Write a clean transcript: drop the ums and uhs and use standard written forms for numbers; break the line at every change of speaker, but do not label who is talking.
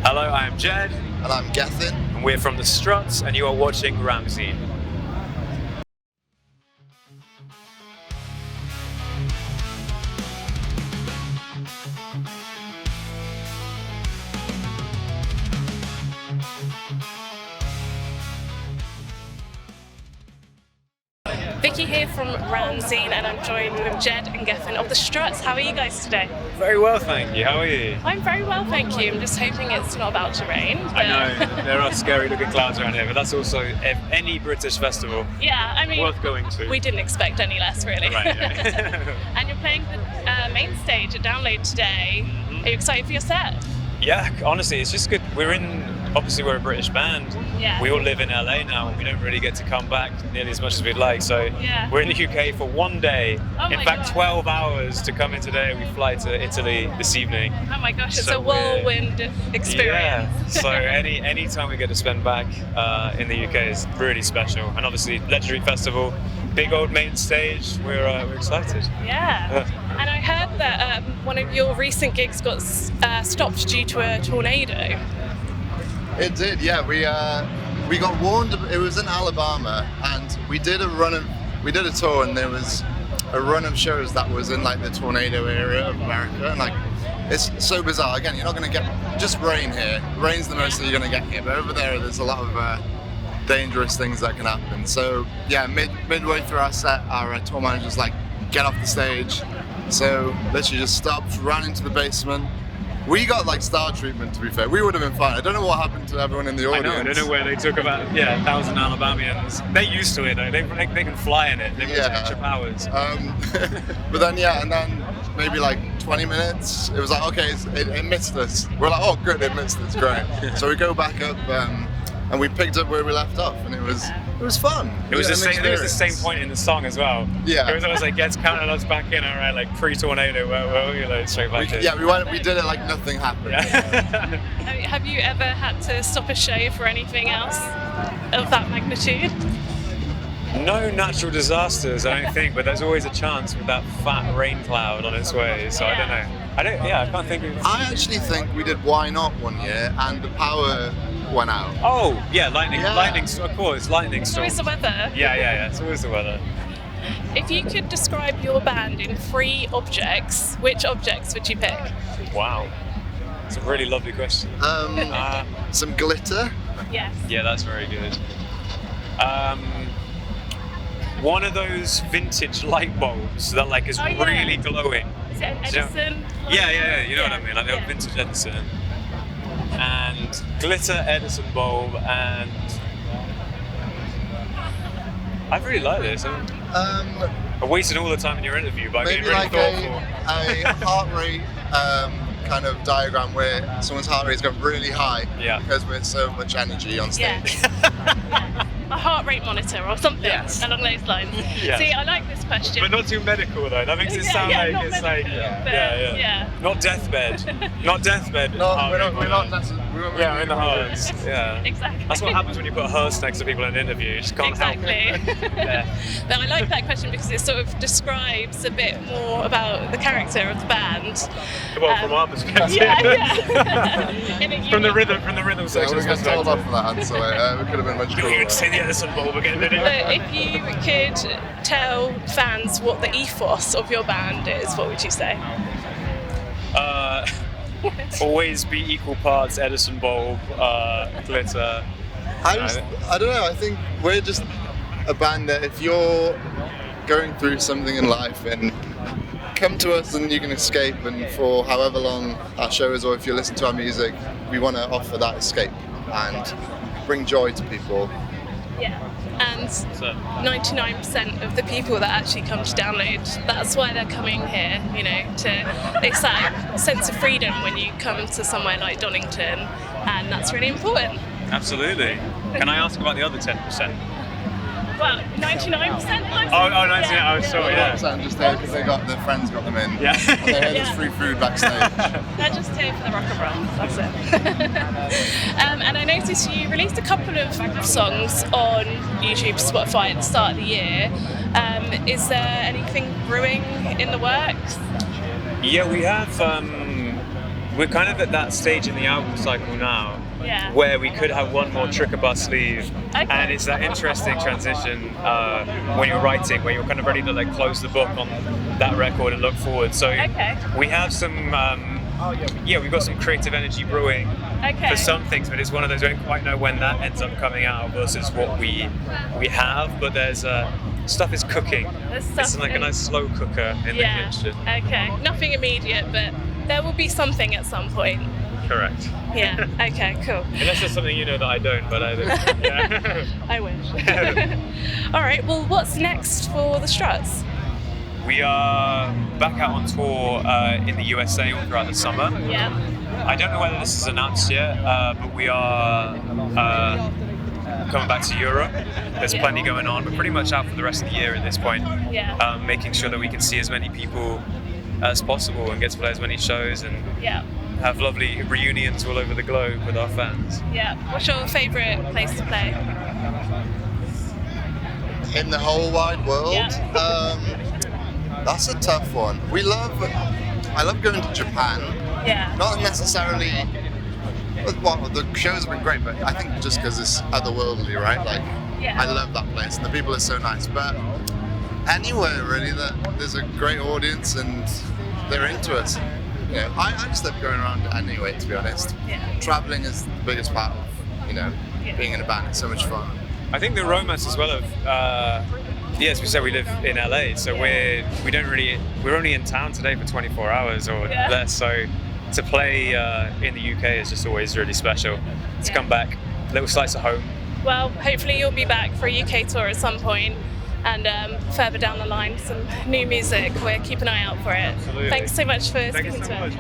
Hello, I am Jed.
And I'm Gethin.
And we're from the Struts, and you are watching Ramsey.
Vicky here from Ramsey, and I'm joined with Jed and Gethin of the Struts. How are you guys today?
Very well, thank you. How are you?
I'm very well, thank you. I'm just hoping it's not about to rain.
I know, there are scary looking clouds around here, but that's also any British festival worth going to.
We didn't expect any less, really.
Right, yeah.
And you're playing the main stage at Download today.
Mm-hmm.
Are you excited for your set?
Yeah, honestly, it's just good. Obviously we're a British band.
Yeah.
We all live in LA now, and we don't really get to come back nearly as much as we'd like. So we're in the UK for one day.
Oh
in fact, 12 hours to come in today. We fly to Italy this evening.
Oh my gosh, it's
So
a whirlwind experience.
Yeah. So any time we get to spend back in the UK is really special. And obviously, legendary festival, big old main stage. We're excited.
Yeah. And I heard that one of your recent gigs got stopped due to a tornado.
It did, yeah. We got warned. It was in Alabama, and we did a tour, and there was a run of shows that was in like the tornado area of America, and like it's so bizarre. Again, you're not going to get just rain here. Rain's the most that you're going to get here, but over there's a lot of dangerous things that can happen. So yeah, midway through our set, our tour manager was like, "Get off the stage." So literally just stopped, ran into the basement. We got like star treatment, to be fair. We would have been fine. I don't know what happened to everyone in the audience.
I don't know where they took about 1,000 Alabamians. They're used to it though. They can fly in it. They've got extra powers.
But then and then maybe like 20 minutes, it was like, okay, it missed us. We're like, oh good, it missed us, great. So we go back up and we picked up where we left off, and it was fun.
It was the same point in the song as well.
Yeah.
It was always like, gets counting us back in, alright, like pre-tornado, where straight back in.
Yeah, we did it like nothing happened.
Yeah.
Have you ever had to stop a show for anything else of that magnitude?
No natural disasters, I don't think, but there's always a chance with that fat rain cloud on its way, so I don't know. I can't think of...
I actually think we did Why Not one year, and the power went out.
Oh, yeah, lightning, of course, lightning storm.
It's always the weather.
Yeah, it's always the weather.
If you could describe your band in 3 objects, which objects would you pick?
Wow. It's a really lovely question.
Some glitter.
Yes.
Yeah, that's very good. One of those vintage light bulbs that like is really glowing.
Is it an Edison?
Yeah, you know what I mean, like the old vintage Edison. And glitter Edison bulb, and I really like this. I wasted all the time in your interview by being really thoughtful.
A heart rate kind of diagram where someone's heart rate's gone really high because we're so much energy on stage.
Yeah. A heart rate monitor or something along those lines.
Yes.
See, I like this question.
But not too medical though. That makes it sound like it's like not deathbed. Not deathbed.
We're not necessarily.
Yeah, in the hearts. Yeah.
Exactly.
That's what happens when you put a hearse next to people in an interview. You just can't help it.
But I like that question because it sort of describes a bit more about the character of the band.
Well, from our perspective. From the rhythm section.
We got told off for that answer. We could have been much cooler.
You would say the Edison bulb again, didn't you?
But if you could tell fans what the ethos of your band is, what would you say?
Always be equal parts Edison bulb, glitter.
I don't know, I think we're just a band that if you're going through something in life, and come to us and you can escape, and for however long our show is, or if you listen to our music, we want to offer that escape and bring joy to people.
Yeah. And 99% of the people that actually come to Download, that's why they're coming here, it's that sense of freedom when you come to somewhere like Donington, and that's really important.
Absolutely. Can I ask about the other 10%?
Well, 99%.
Oh, 99%. Oh, sorry. Yeah.
Just there because their friends got them in.
Yeah.
And they had this free food backstage.
They're just here for the rock and roll. That's it. And I noticed you released a couple of songs on YouTube, Spotify at the start of the year. Is there anything brewing in the works?
Yeah, we have. we're kind of at that stage in the album cycle now
Yeah.
where we could have one more trick up our sleeve,
Okay.
and it's that interesting transition when you're writing, where you're kind of ready to like close the book on that record and look forward. So
Okay.
we have some, we've got some creative energy brewing
Okay.
for some things, but it's one of those, we don't quite know when that ends up coming out versus what we have, but there's stuff is cooking. It's like a nice slow cooker in the kitchen.
Okay. Nothing immediate, but there will be something at some point.
Correct.
Yeah. Okay. Cool.
Unless there's something you know that I don't, but I don't. Yeah.
I wish. All right. Well, what's next for the Struts?
We are back out on tour in the USA all throughout the summer.
Yeah.
I don't know whether this is announced yet, but we are coming back to Europe. There's plenty going on. We're pretty much out for the rest of the year at this point.
Yeah.
Making sure that we can see as many people as possible and get to play as many shows and
Yeah.
have lovely reunions all over the globe with our fans.
Yeah. What's your favourite place to play?
In the whole wide world?
Yeah.
That's a tough one. I love going to Japan.
Yeah.
Not necessarily. Well, the shows have been great, but I think just because it's otherworldly, right? Like,
Yeah.
I love that place, and the people are so nice. But anywhere really, that there's a great audience and they're into us. You know, I just love going around anyway. To be honest,
Yeah.
traveling is the biggest part of being in a band. It's so much fun.
I think the romance as well of, as we said, we live in LA, so we're only in town today for 24 hours or less, so to play in the UK is just always really special. To come back, a little slice of home.
Well, hopefully you'll be back for a UK tour at some point, and further down the line, some new music. We'll keep an eye out for it.
Absolutely.
Thanks so much for
Thank you
speaking
so
to us.
much.